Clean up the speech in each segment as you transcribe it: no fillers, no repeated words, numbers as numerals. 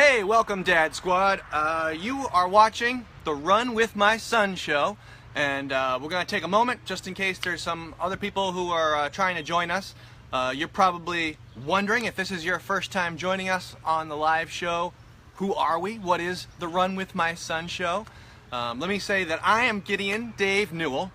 Hey, welcome Dad Squad. You are watching the Run With My Son show, and we're going to take a moment just in case there's some other people who are trying to join us. You're probably wondering if this is your first time joining us on the live show. Who are we? What is the Run With My Son show? Let me say that I am Gideon Dave Newell,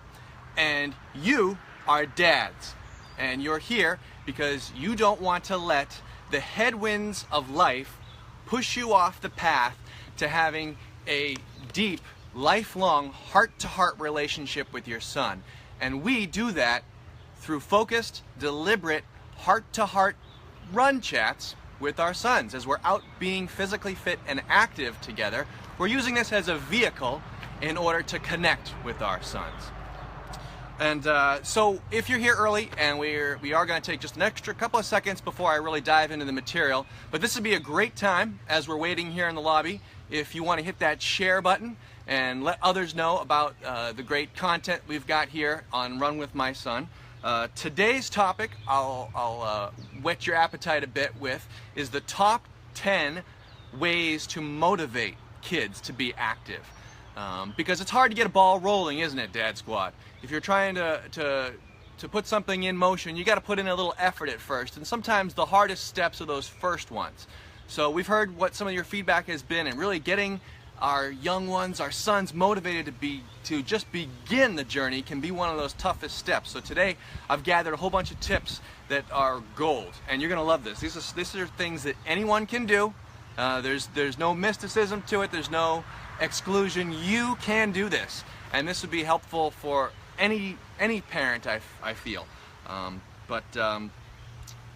and you are dads. And you're here because you don't want to let the headwinds of life push you off the path to having a deep, lifelong, heart-to-heart relationship with your son. And we do that through focused, deliberate, heart-to-heart run chats with our sons. As we're out being physically fit and active together, we're using this as a vehicle in order to connect with our sons. And so if you're here early, and we are going to take just an extra couple of seconds before I really dive into the material, but this would be a great time as we're waiting here in the lobby if you want to hit that share button and let others know about the great content we've got here on Run With My Son. Today's topic, I'll whet your appetite a bit with, is the top 10 ways to motivate kids to be active. Because it's hard to get a ball rolling, isn't it, Dad Squad? If you're trying to put something in motion, you got to put in a little effort at first, and sometimes the hardest steps are those first ones. So we've heard what some of your feedback has been, and really getting our young ones, our sons, motivated to just begin the journey can be one of those toughest steps. So today I've gathered a whole bunch of tips that are gold, and you're gonna love this. These are things that anyone can do. There's no mysticism to it. There's no exclusion. You can do this, and this would be helpful for any parent, I feel.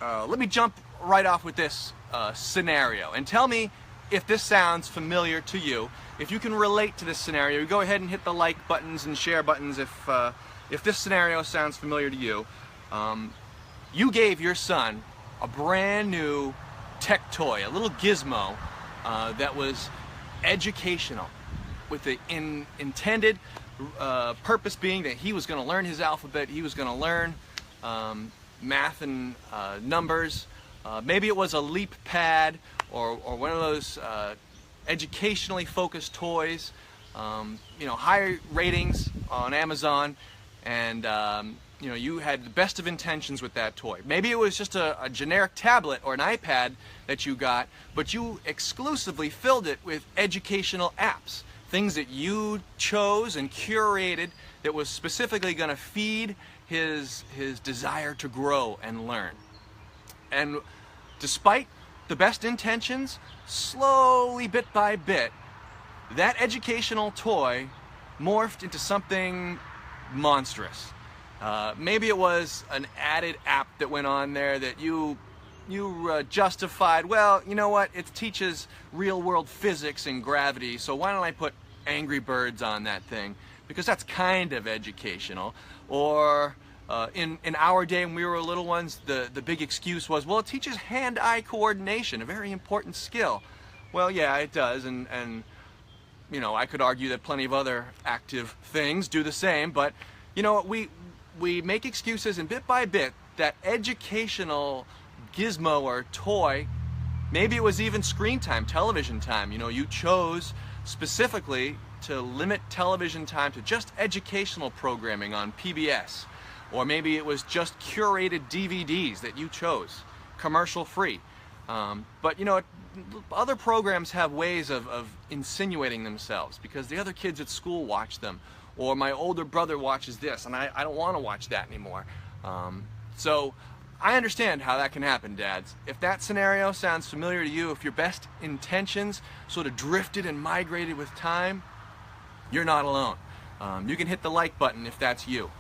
Let me jump right off with this scenario, and tell me if this sounds familiar to you. If you can relate to this scenario, go ahead and hit the like buttons and share buttons if this scenario sounds familiar to you. You gave your son a brand new tech toy, a little gizmo that was educational, with the intended purpose being that he was going to learn his alphabet, he was going to learn math and numbers. Maybe it was a leap pad or one of those educationally focused toys. High ratings on Amazon, and you had the best of intentions with that toy. Maybe it was just a generic tablet or an iPad that you got, but you exclusively filled it with educational apps, things that you chose and curated that was specifically going to feed his desire to grow and learn. And despite the best intentions, slowly, bit by bit, that educational toy morphed into something monstrous. Maybe it was an added app that went on there that you justified. Well, you know what? It teaches real-world physics and gravity, so why don't I put Angry Birds on that thing? Because that's kind of educational. Or in our day when we were little ones, the big excuse was, well, it teaches hand-eye coordination, a very important skill. Well, yeah, it does, and I could argue that plenty of other active things do the same, but we make excuses, and bit by bit, that educational gizmo or toy, maybe it was even screen time, television time. You chose specifically to limit television time to just educational programming on PBS. Or maybe it was just curated DVDs that you chose, commercial-free. But other programs have ways of insinuating themselves because the other kids at school watch them, or my older brother watches this, and I don't want to watch that anymore. So I understand how that can happen, dads. If that scenario sounds familiar to you, if your best intentions sort of drifted and migrated with time, you're not alone. You can hit the like button if that's you.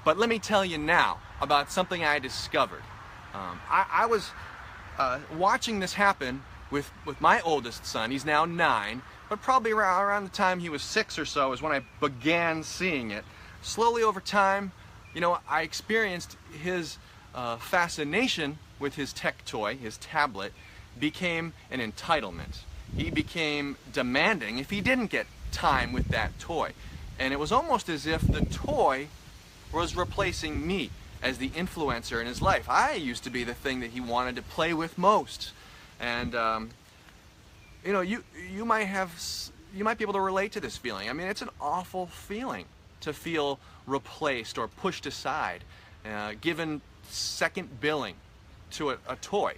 But let me tell you now about something I discovered. I was watching this happen with my oldest son. He's now 9, but probably around the time he was 6 or so is when I began seeing it. Slowly over time, I experienced his fascination with his tech toy, his tablet, became an entitlement. He became demanding if he didn't get time with that toy. And it was almost as if the toy was replacing me as the influencer in his life. I used to be the thing that he wanted to play with most. And you know, you might be able to relate to this feeling. I mean, it's an awful feeling to feel replaced or pushed aside, given second billing to a toy.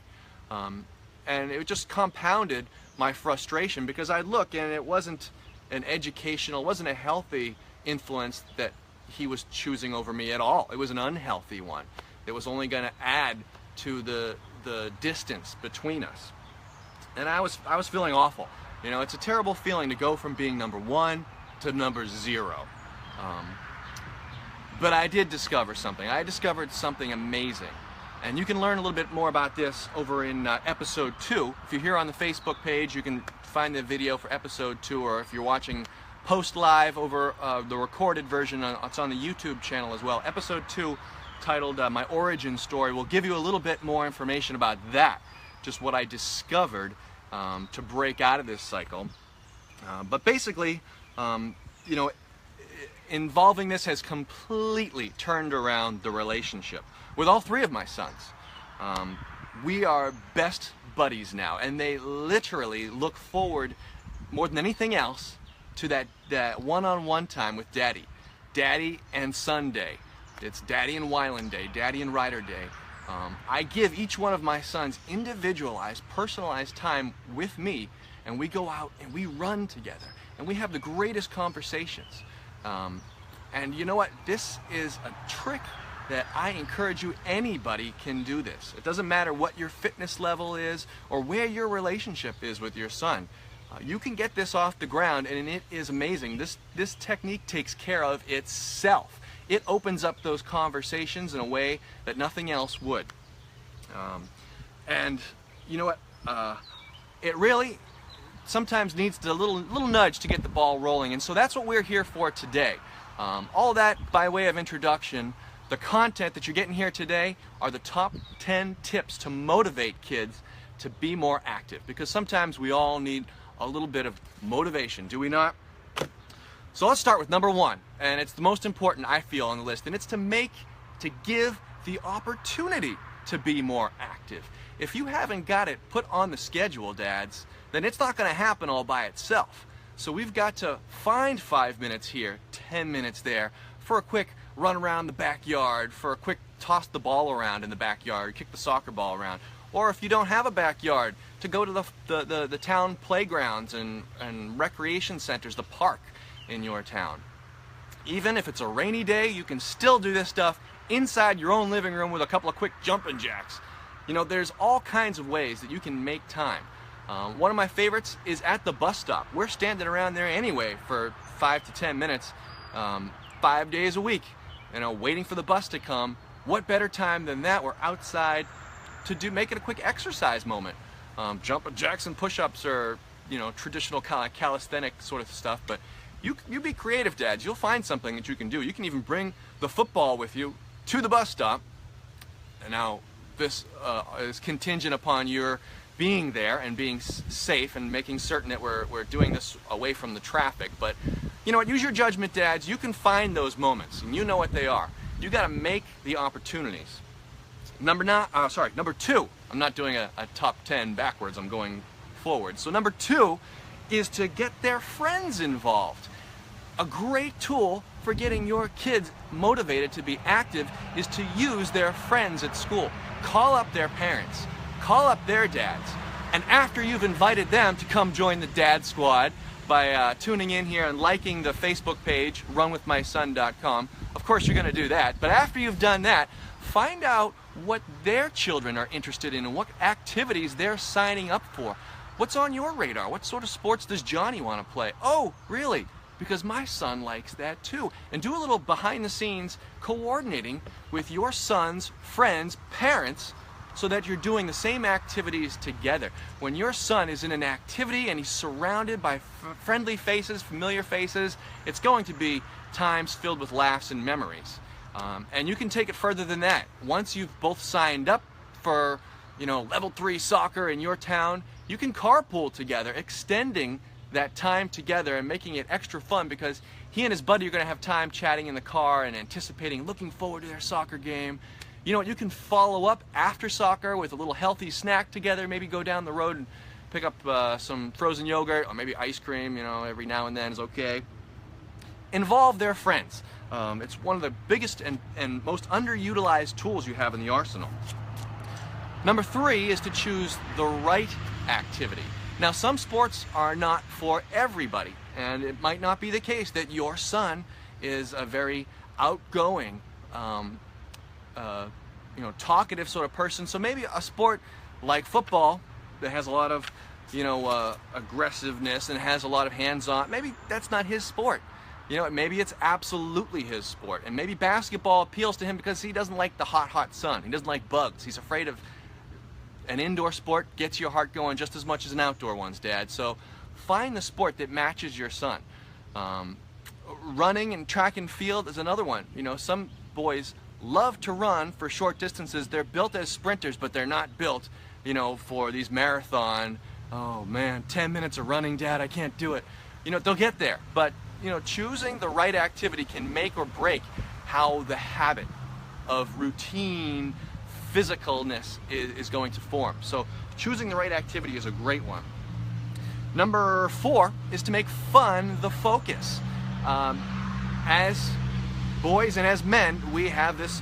And it just compounded my frustration, because I'd look and it wasn't an educational, wasn't a healthy influence that he was choosing over me at all. It was an unhealthy one that was only going to add to the distance between us. And I was feeling awful. You know, it's a terrible feeling to go from being number 1 to number 0. But I did discover something. I discovered something amazing. And you can learn a little bit more about this over in episode 2. If you're here on the Facebook page, you can find the video for episode 2, or if you're watching post live over the recorded version, it's on the YouTube channel as well. Episode 2, titled My Origin Story, will give you a little bit more information about that, just what I discovered to break out of this cycle. But basically, you know, involving this has completely turned around the relationship with all 3 of my sons. We are best buddies now, and they literally look forward more than anything else to that one-on-one time with Daddy. Daddy and Son Day. It's Daddy and Wyland Day, Daddy and Ryder Day. I give each one of my sons individualized, personalized time with me, and we go out and we run together, and we have the greatest conversations. And you know what? This is a trick that I encourage you, anybody can do this. It doesn't matter what your fitness level is or where your relationship is with your son. You can get this off the ground, and it is amazing. This technique takes care of itself. It opens up those conversations in a way that nothing else would. And you know what? It really sometimes needs a little nudge to get the ball rolling, and so that's what we're here for today. All that by way of introduction. The content that you're getting here today are the top 10 tips to motivate kids to be more active, because sometimes we all need a little bit of motivation, do we not? So let's start with number 1, and it's the most important, I feel, on the list, and it's to give the opportunity to be more active. If you haven't got it put on the schedule, dads, then it's not going to happen all by itself. So we've got to find 5 minutes here, 10 minutes there, for a quick run around the backyard, for a quick toss the ball around in the backyard, kick the soccer ball around. Or if you don't have a backyard, to go to the town playgrounds and recreation centers, the park in your town. Even if it's a rainy day, you can still do this stuff inside your own living room with a couple of quick jumping jacks. You know, there's all kinds of ways that you can make time. One of my favorites is at the bus stop. We're standing around there anyway for 5 to 10 minutes, 5 days a week, you know, waiting for the bus to come. What better time than that? We're outside to make it a quick exercise moment. Jumping jacks and push-ups, or, you know, traditional kind of calisthenic sort of stuff. But you be creative, dads. You'll find something that you can do. You can even bring the football with you to the bus stop. And now this is contingent upon your being there and being safe and making certain that we're doing this away from the traffic. But you know what? Use your judgment, dads. You can find those moments, and you know what they are. You got to make the opportunities. Number 2. I'm not doing a top 10 backwards. I'm going forward. So number 2 is to get their friends involved. A great tool for getting your kids motivated to be active is to use their friends at school. Call up their parents. Call up their dads. And after you've invited them to come join the Dad Squad by tuning in here and liking the Facebook page, runwithmyson.com, of course you're going to do that. But after you've done that, find out what their children are interested in and what activities they're signing up for. What's on your radar? What sort of sports does Johnny want to play? Oh, really? Because my son likes that too. And do a little behind the scenes coordinating with your son's friends, parents, so that you're doing the same activities together. When your son is in an activity and he's surrounded by friendly faces, familiar faces, it's going to be times filled with laughs and memories. And you can take it further than that. Once you've both signed up for, you know, level 3 soccer in your town, you can carpool together, extending that time together and making it extra fun, because he and his buddy are going to have time chatting in the car and anticipating, looking forward to their soccer game. You know what, you can follow up after soccer with a little healthy snack together, maybe go down the road and pick up some frozen yogurt or maybe ice cream, every now and then is okay. Involve their friends. It's one of the biggest and most underutilized tools you have in the arsenal. Number 3 is to choose the right activity. Now, some sports are not for everybody, and it might not be the case that your son is a very outgoing, talkative sort of person. So maybe a sport like football that has a lot of, aggressiveness and has a lot of hands-on, maybe that's not his sport. Maybe it's absolutely his sport. And maybe basketball appeals to him because he doesn't like the hot sun. He doesn't like bugs. He's afraid of an indoor sport gets your heart going just as much as an outdoor one's, Dad. So find the sport that matches your son. Running and track and field is another one. Some boys love to run for short distances. They're built as sprinters, but they're not built, for these marathon, oh man, 10 minutes of running, Dad, I can't do it. They'll get there. But, choosing the right activity can make or break how the habit of routine physicalness is going to form. So choosing the right activity is a great one. Number 4 is to make fun the focus. As boys and as men, we have this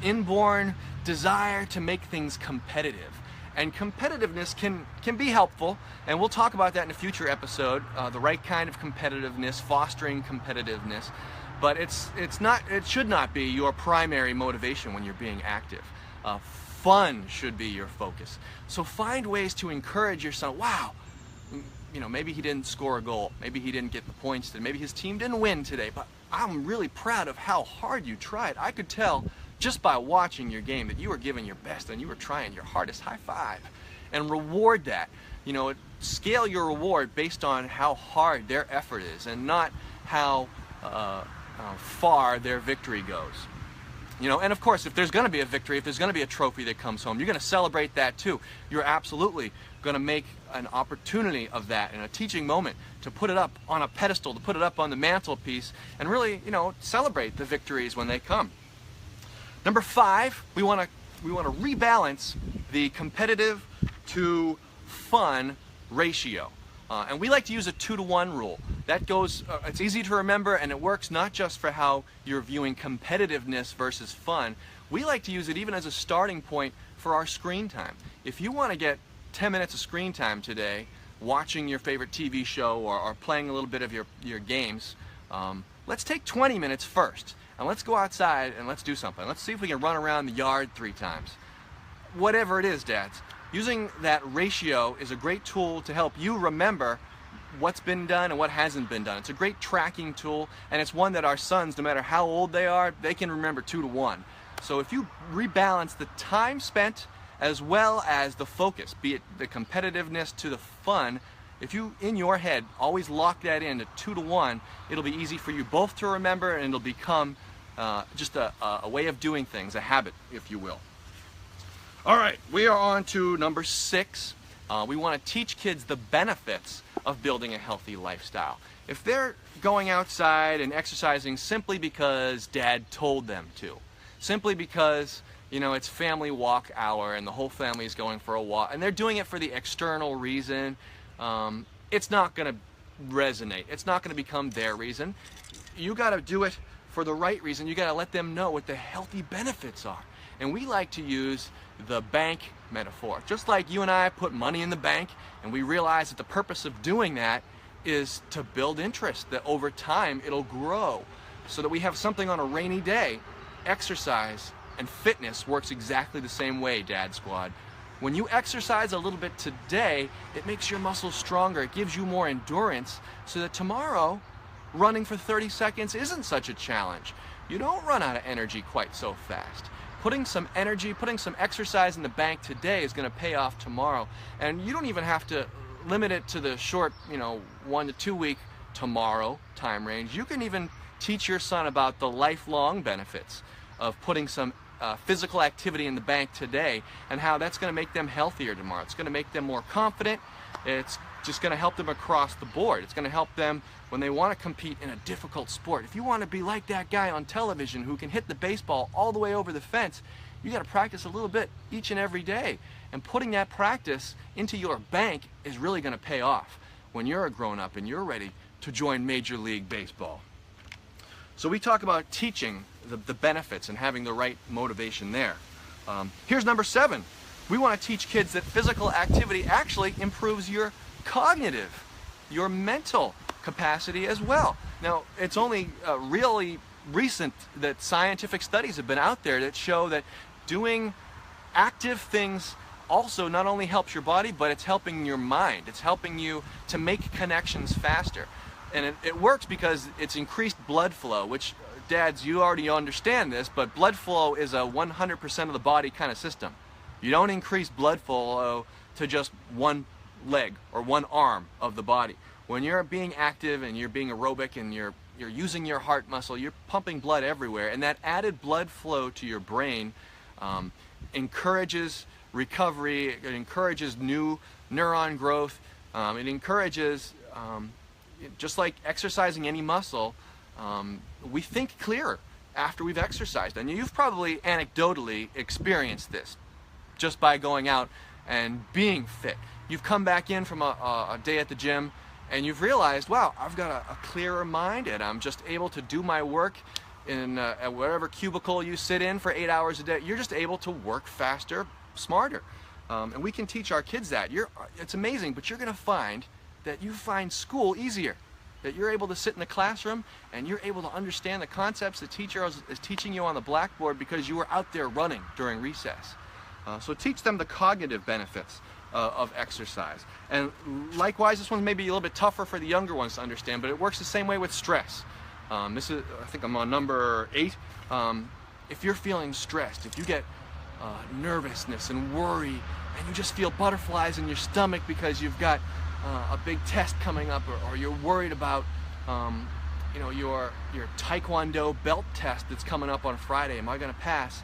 inborn desire to make things competitive. And competitiveness can be helpful, and we'll talk about that in a future episode, the right kind of competitiveness, fostering competitiveness. But it should not be your primary motivation when you're being active. Fun should be your focus. So find ways to encourage your son. Wow, maybe he didn't score a goal. Maybe he didn't get the points today. Maybe his team didn't win today, but I'm really proud of how hard you tried. I could tell just by watching your game that you were giving your best and you were trying your hardest. High five. And reward that. Scale your reward based on how hard their effort is and not how far their victory goes. And of course, if there's going to be a victory, if there's going to be a trophy that comes home, you're going to celebrate that too. You're absolutely going to make an opportunity of that and a teaching moment to put it up on a pedestal, to put it up on the mantelpiece, and really, celebrate the victories when they come. Number 5, we want to rebalance the competitive to fun ratio. And we like to use a 2-to-1 rule. That goes, it's easy to remember, and it works not just for how you're viewing competitiveness versus fun. We like to use it even as a starting point for our screen time. If you want to get 10 minutes of screen time today, watching your favorite TV show or playing a little bit of your games, let's take 20 minutes first. And let's go outside and let's do something. Let's see if we can run around the yard 3 times. Whatever it is, dads. Using that ratio is a great tool to help you remember what's been done and what hasn't been done. It's a great tracking tool, and it's one that our sons, no matter how old they are, they can remember 2-to-1. So if you rebalance the time spent as well as the focus, be it the competitiveness to the fun, if you, in your head, always lock that in to 2-to-1, it'll be easy for you both to remember, and it'll become just a way of doing things, a habit, if you will. All right, we are on to number 6. We want to teach kids the benefits of building a healthy lifestyle. If they're going outside and exercising simply because Dad told them to, simply because it's family walk hour and the whole family is going for a walk, and they're doing it for the external reason, it's not going to resonate. It's not going to become their reason. You got to do it for the right reason. You got to let them know what the healthy benefits are. And we like to use the bank metaphor. Just like you and I put money in the bank, and we realize that the purpose of doing that is to build interest, that over time it'll grow, so that we have something on a rainy day. Exercise and fitness works exactly the same way, Dad Squad. When you exercise a little bit today, it makes your muscles stronger. It gives you more endurance, so that tomorrow, running for 30 seconds isn't such a challenge. You don't run out of energy quite so fast. Putting some energy, putting some exercise in the bank today is going to pay off tomorrow. And you don't even have to limit it to the short, 1 to 2 week tomorrow time range. You can even teach your son about the lifelong benefits of putting some physical activity in the bank today, and how that's going to make them healthier tomorrow. It's going to make them more confident. It's just going to help them across the board. It's going to help them when they want to compete in a difficult sport. If you want to be like that guy on television who can hit the baseball all the way over the fence, You got to practice a little bit each and every day. And putting that practice into your bank is really going to pay off when you're a grown-up and you're ready to join Major League Baseball. So we talk about teaching the benefits and having the right motivation there. Here's number 7. We want to teach kids that physical activity actually improves your cognitive, your mental capacity as well. Now, it's only really recent that scientific studies have been out there that show that doing active things also not only helps your body, but it's helping your mind. It's helping you to make connections faster. And it works because it's increased blood flow, which, dads, you already understand this, but blood flow is a 100% of the body kind of system. You don't increase blood flow to just one leg or one arm of the body. When you're being active and you're being aerobic and you're using your heart muscle, you're pumping blood everywhere, and that added blood flow to your brain encourages recovery, it encourages new neuron growth, it encourages, just like exercising any muscle, we think clearer after we've exercised. And you've probably anecdotally experienced this just by going out and being fit. You've come back in from a day at the gym and you've realized, wow, I've got a clearer mind and I'm just able to do my work in whatever cubicle you sit in for 8 hours a day. You're just able to work faster, smarter. And we can teach our kids that. It's amazing, but you're going to find that you find school easier. That you're able to sit in the classroom and you're able to understand the concepts the teacher is teaching you on the blackboard because you were out there running during recess. So teach them the cognitive benefits of exercise. And likewise, this one's maybe a little bit tougher for the younger ones to understand, but it works the same way with stress. This is, I think I'm on number 8. If you're feeling stressed, if you get nervousness and worry, and you just feel butterflies in your stomach because you've got a big test coming up, or you're worried about your Taekwondo belt test that's coming up on Friday, am I going to pass?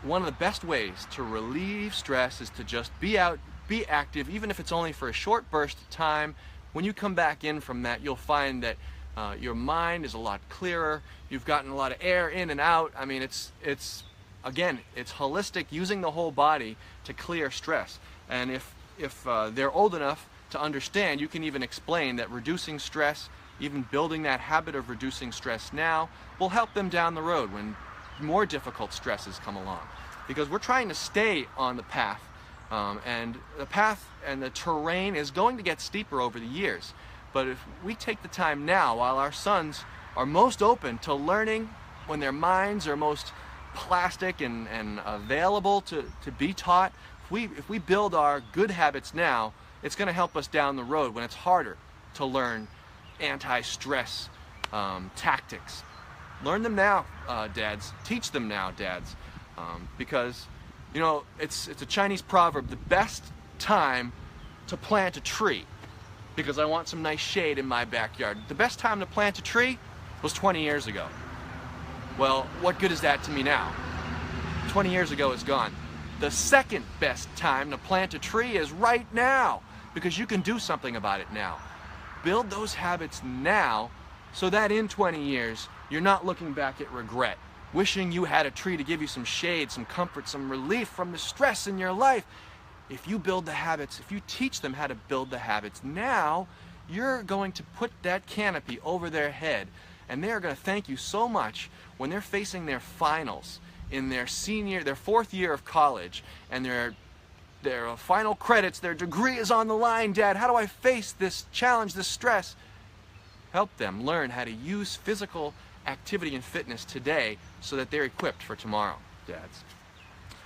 One of the best ways to relieve stress is to just be out, be active, even if it's only for a short burst of time. When you come back in from that, you'll find that your mind is a lot clearer. You've gotten a lot of air in and out. I mean, it's holistic, using the whole body to clear stress. And if they're old enough to understand, you can even explain that reducing stress, even building that habit of reducing stress now, will help them down the road when more difficult stresses come along. Because we're trying to stay on the path, and the path and the terrain is going to get steeper over the years. But if we take the time now, while our sons are most open to learning, when their minds are most plastic and available to be taught, if we build our good habits now, it's going to help us down the road when it's harder to learn anti-stress tactics. Learn them now, dads. Teach them now, dads. Because, it's a Chinese proverb, the best time to plant a tree, because I want some nice shade in my backyard. The best time to plant a tree was 20 years ago. Well, what good is that to me now? 20 years ago is gone. The second best time to plant a tree is right now, because you can do something about it now. Build those habits now so that in 20 years, you're not looking back at regret, wishing you had a tree to give you some shade, some comfort, some relief from the stress in your life. If you build the habits, if you teach them how to build the habits now, you're going to put that canopy over their head, and they're going to thank you so much when they're facing their finals in their 4th year of college, and their final credits, their degree is on the line. Dad, how do I face this challenge, this stress? Help them learn how to use physical activity and fitness today so that they're equipped for tomorrow, dads.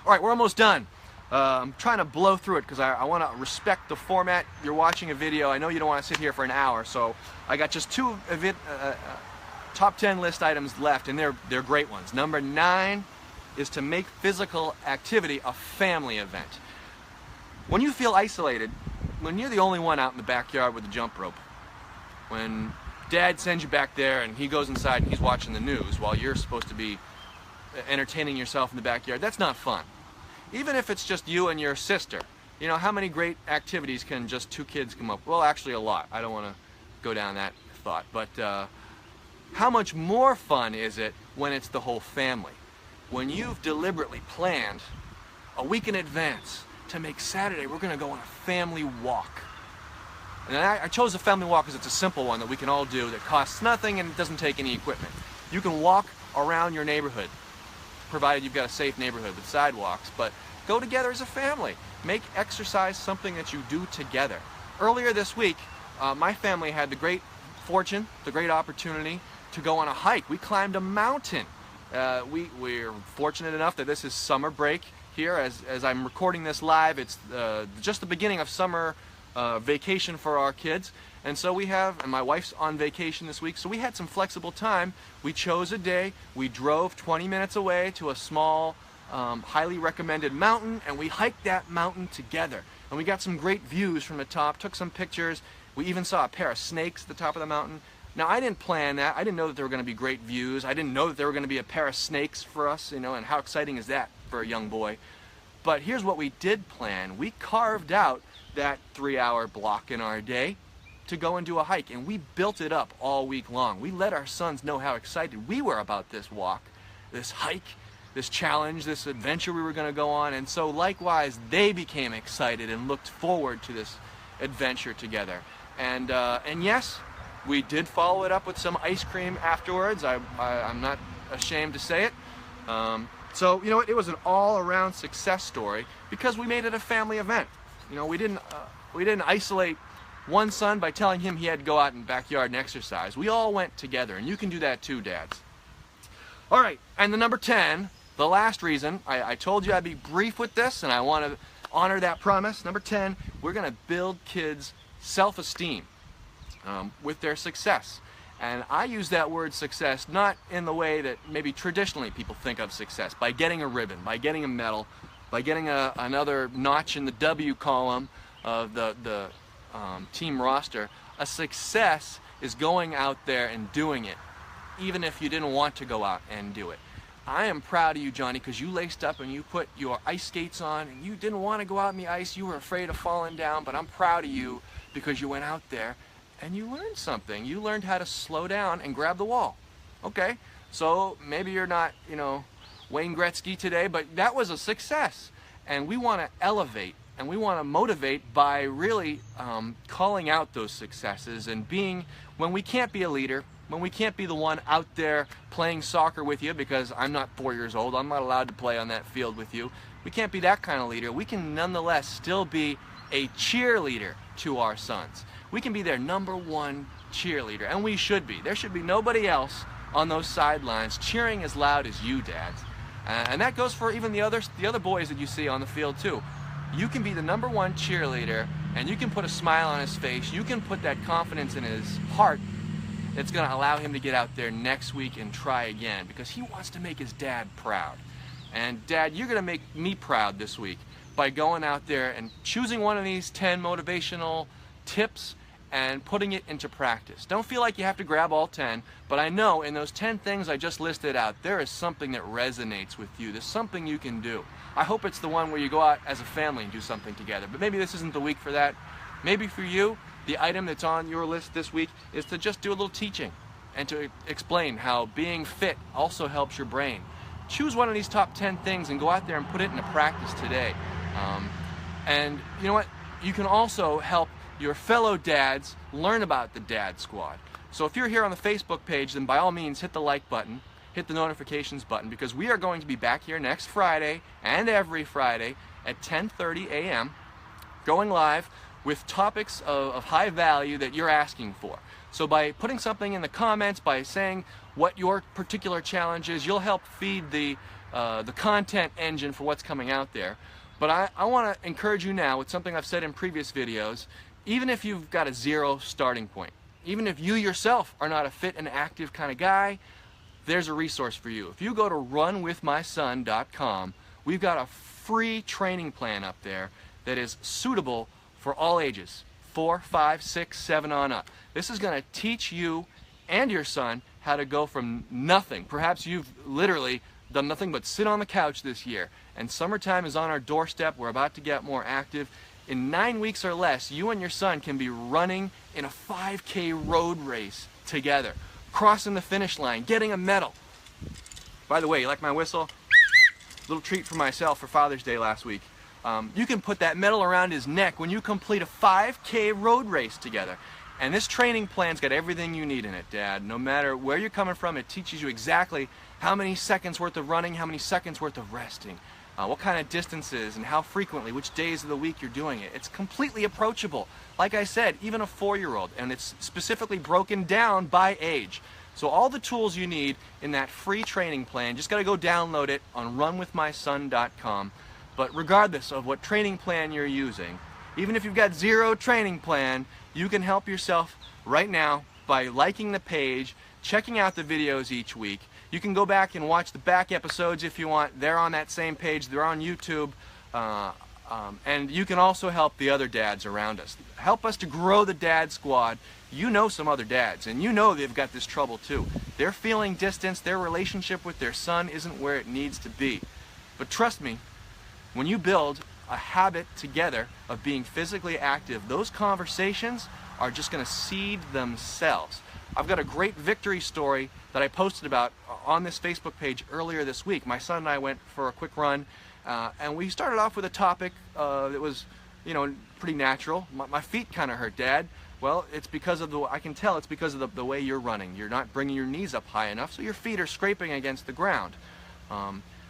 All right, we're almost done. I'm trying to blow through it because I want to respect the format. You're watching a video. I know you don't want to sit here for an hour, so I got just 2 top 10 list items left, and they're great ones. Number 9 is to make physical activity a family event. When you feel isolated, when you're the only one out in the backyard with a jump rope, when Dad sends you back there and he goes inside and he's watching the news while you're supposed to be entertaining yourself in the backyard, that's not fun. Even if it's just you and your sister, how many great activities can just 2 kids come up? Well, actually a lot. I don't want to go down that thought, but how much more fun is it when it's the whole family? when you've deliberately planned a week in advance to make Saturday, we're going to go on a family walk. And I chose a family walk because it's a simple one that we can all do that costs nothing and it doesn't take any equipment. You can walk around your neighborhood, provided you've got a safe neighborhood with sidewalks, but go together as a family. Make exercise something that you do together. Earlier this week, my family had the great fortune, the great opportunity to go on a hike. We climbed a mountain. We're fortunate enough that this is summer break here. As I'm recording this live, it's just the beginning of summer vacation for our kids, and so and my wife's on vacation this week, so we had some flexible time. We chose a day, we drove 20 minutes away to a small, highly recommended mountain, and we hiked that mountain together, and we got some great views from the top, took some pictures. We even saw a pair of snakes at the top of the mountain. Now, I didn't plan that. I didn't know that there were going to be great views. I didn't know that there were going to be a pair of snakes for us, you know, and how exciting is that for a young boy. But here's what we did plan. We carved out that 3-hour block in our day to go and do a hike, and we built it up all week long. We let our sons know how excited we were about this walk, this hike, this challenge, this adventure we were going to go on, and so likewise they became excited and looked forward to this adventure together. And yes, we did follow it up with some ice cream afterwards. I'm not ashamed to say it. So you know, it was an all-around success story because we made it a family event. You know, we didn't isolate one son by telling him he had to go out in the backyard and exercise. We all went together, and you can do that too, dads. All right, and the number 10, the last reason, I told you I'd be brief with this, and I want to honor that promise. Number 10, we're going to build kids' self-esteem with their success. And I use that word success not in the way that maybe traditionally people think of success, by getting a ribbon, by getting a medal, by getting another notch in the W column of the team roster. A success is going out there and doing it, even if you didn't want to go out and do it. I am proud of you, Johnny, because you laced up and you put your ice skates on and you didn't want to go out in the ice. You were afraid of falling down, but I'm proud of you because you went out there and you learned something. You learned how to slow down and grab the wall. Okay, so maybe you're not, you know, Wayne Gretzky today, but that was a success. And we want to elevate and we want to motivate by really calling out those successes and being, when we can't be a leader, when we can't be the one out there playing soccer with you, because I'm not 4 years old, I'm not allowed to play on that field with you. We can't be that kind of leader. We can nonetheless still be a cheerleader to our sons. We can be their number one cheerleader, and we should be. There should be nobody else on those sidelines cheering as loud as you, dads. And that goes for even the other boys that you see on the field too. You can be the number one cheerleader, and you can put a smile on his face. You can put that confidence in his heart that's going to allow him to get out there next week and try again, because he wants to make his dad proud. And Dad, you're going to make me proud this week by going out there and choosing one of these 10 motivational tips and putting it into practice. Don't feel like you have to grab all 10, but I know in those 10 things I just listed out, there is something that resonates with you. There's something you can do. I hope it's the one where you go out as a family and do something together, but maybe this isn't the week for that. Maybe for you, the item that's on your list this week is to just do a little teaching and to explain how being fit also helps your brain. Choose one of these top 10 things and go out there and put it into practice today. And you know what? You can also help your fellow dads learn about the Dad Squad. So if you're here on the Facebook page, then by all means hit the like button, hit the notifications button, because we are going to be back here next Friday and every Friday at 10:30 a.m. going live with topics of high value that you're asking for. So by putting something in the comments, by saying what your particular challenge is, you'll help feed the content engine for what's coming out there. But I want to encourage you now with something I've said in previous videos. Even if you've got a 0 starting point, even if you yourself are not a fit and active kind of guy, there's a resource for you. If you go to runwithmyson.com, we've got a free training plan up there that is suitable for all ages, 4, 5, 6, 7 on up. This is going to teach you and your son how to go from nothing. Perhaps you've literally done nothing but sit on the couch this year, and summertime is on our doorstep. We're about to get more active. In 9 weeks or less, you and your son can be running in a 5K road race together, crossing the finish line, getting a medal. By the way, you like my whistle? little treat for myself for Father's Day last week. You can put that medal around his neck when you complete a 5K road race together. And this training plan's got everything you need in it, Dad. No matter where you're coming from, it teaches you exactly how many seconds worth of running, how many seconds worth of resting, what kind of distances and how frequently, which days of the week you're doing it. It's completely approachable. Like I said, even a 4-year-old, and it's specifically broken down by age. So all the tools you need in that free training plan, just got to go download it on runwithmyson.com. But regardless of what training plan you're using, even if you've got zero training plan, you can help yourself right now by liking the page, checking out the videos each week. You can go back and watch the back episodes if you want. They're on that same page. They're on YouTube. And you can also help the other dads around us. Help us to grow the dad squad. You know some other dads, and you know they've got this trouble too. They're feeling distance. Their relationship with their son isn't where it needs to be. But trust me, when you build a habit together of being physically active, those conversations are just going to seed themselves. I've got a great victory story that I posted about on this Facebook page earlier this week. My son and I went for a quick run, and we started off with a topic that was, pretty natural. My feet kind of hurt, Dad. Well, it's because of I can tell it's because of the way you're running. You're not bringing your knees up high enough, so your feet are scraping against the ground.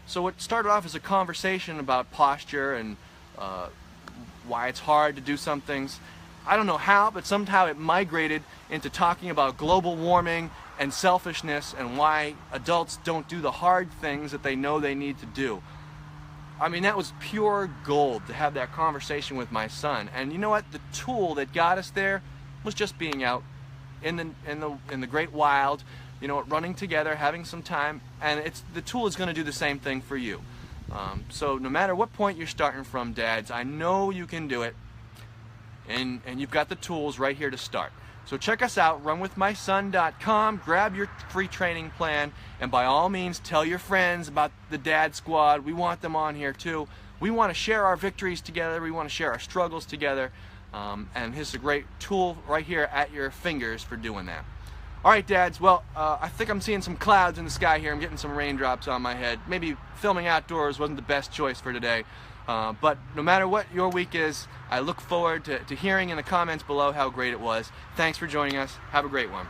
So it started off as a conversation about posture and why it's hard to do some things. I don't know how, but somehow it migrated into talking about global warming and selfishness and why adults don't do the hard things that they know they need to do. I mean, that was pure gold to have that conversation with my son. And you know what? The tool that got us there was just being out in the great wild, running together, having some time, and the tool is going to do the same thing for you. So no matter what point you're starting from, dads, I know you can do it, and you've got the tools right here to start. So check us out, runwithmyson.com, grab your free training plan, and by all means tell your friends about the Dad Squad. We want them on here too. We want to share our victories together, we want to share our struggles together, and here's a great tool right here at your fingers for doing that. All right, dads, well, I think I'm seeing some clouds in the sky here. I'm getting some raindrops on my head. Maybe filming outdoors wasn't the best choice for today. But no matter what your week is, I look forward to hearing in the comments below how great it was. Thanks for joining us. Have a great one.